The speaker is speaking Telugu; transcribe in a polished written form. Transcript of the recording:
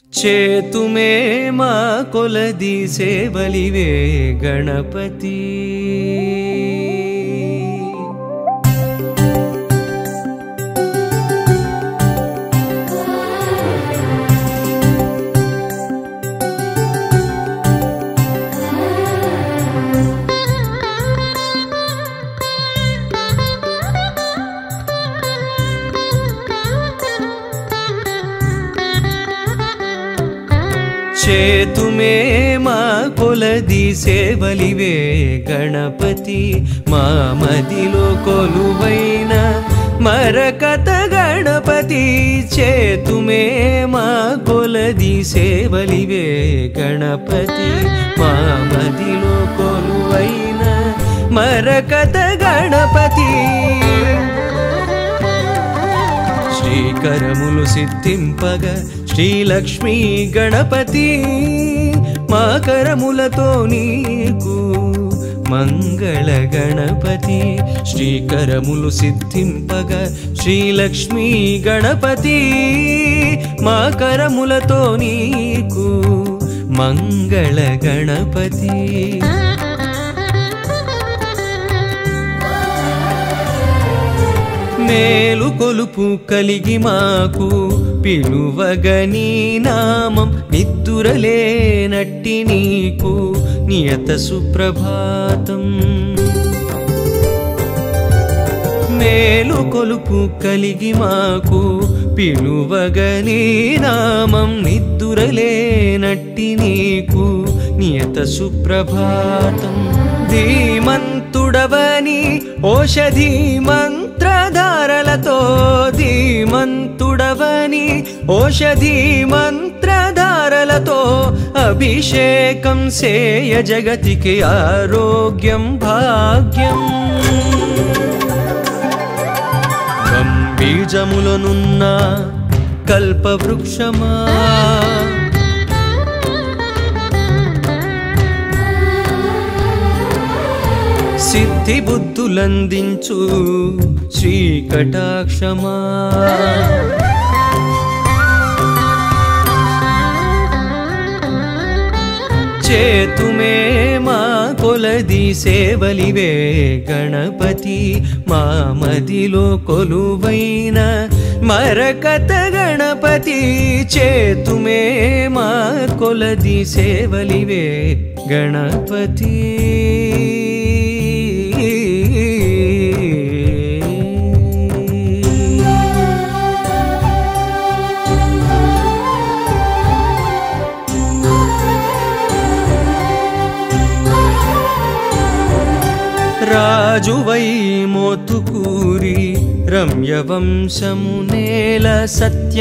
చేతుమే మా కొలది సేవలివే గణపతి చేతుమే మా కొలది సేవలివే గణపతి మా మదిలో కొలువైన మరకత గణపతి చేతుమే మా కొలది సేవలివే గణపతి మా మదిలో కొలువైన మరకత గణపతి శ్రీకరములు సిద్ధింపగ శ్రీలక్ష్మీ గణపతి మా కరములతో నీకు మంగళ గణపతి శ్రీకరములు సిద్ధింపగ శ్రీలక్ష్మీ గణపతి మా కరములతో నీకు మంగళ గణపతి మేలు కొలుపు కలిగి మాకు పిలువగని నామం నిద్దురలేనట్టి నీకు నియత సుప్రభాతం మేలు కొలుపు కలిగి మాకు పిలువగని నామం నిద్దురలేనట్టి నీకు నియత సుప్రభాతం ధీమంతుడవని ఓషధి మంత్రధారలతో ధీమంతుడవని ఓషధి మంత్రధారలతో అభిషేకం సేయ జగతికి ఆరోగ్యం భాగ్యం బీజములనున్న కల్పవృక్షమా సిద్ధి బుద్ధులందించు శ్రీకటాక్షమా చేతుమే మా కొలది సేవలివే గణపతి మా మదిలో కొలువైన మరకత గణపతి చేతుమే మా కొలది సేవలివే గణపతి రాజువై మోతుకూరి రమ్యవంశము నేల సత్య